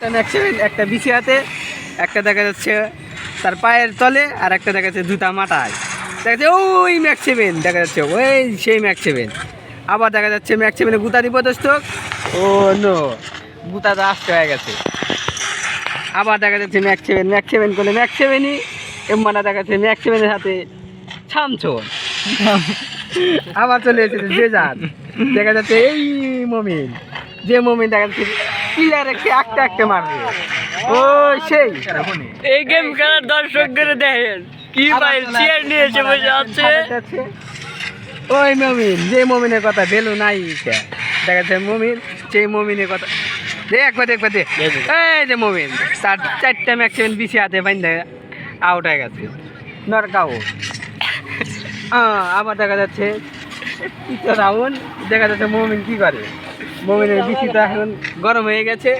একটা বিছি হাতে, একটা দেখা যাচ্ছে তার পায়ের তলে, আর একটা দেখা যাচ্ছে জুতা মাথায়। দেখা যাচ্ছে ওই ম্যাক্স 7, দেখা যাচ্ছে ওই সেই ম্যাক্স 7। আবার দেখা যাচ্ছে ম্যাক্স 7-এ গুতা বিপদস্তক। ও নো, গুতাটা আসতে হয়ে গেছে। আবার দেখা যাচ্ছে ম্যাক্স 7 করলে ম্যাক্স 7ই এমমানা দেখা যাচ্ছে ম্যাক্স 7-এর হাতে ছামছন। আবার চলে এসেছে জেজার, দেখা যাচ্ছে এই মমিন, যে মমিন দেখা যাচ্ছে প্লেয়ার একটা মারবে। ও সেই এই গেম খেলার দর্শকদের দেখেন কি ভাই চেয়ার নিয়ে এসে বসে আছে। ওই মমিন, যে মমিনের কথা ভ্যালু নাই, দেখা যাচ্ছে মমিন, সেই মমিনের কথা দেখবা দে। এই যে মমিন, তার 4টা ম্যাক্স 7 বিছি হাতে বাইন্ধে আউট হয়ে গেছে, নরকাও। আবার দেখা যাচ্ছে রাউন্ড, দেখা যাচ্ছে মমিন কি করে, মমিনের বিছিটা এখন গরম হয়ে গেছে।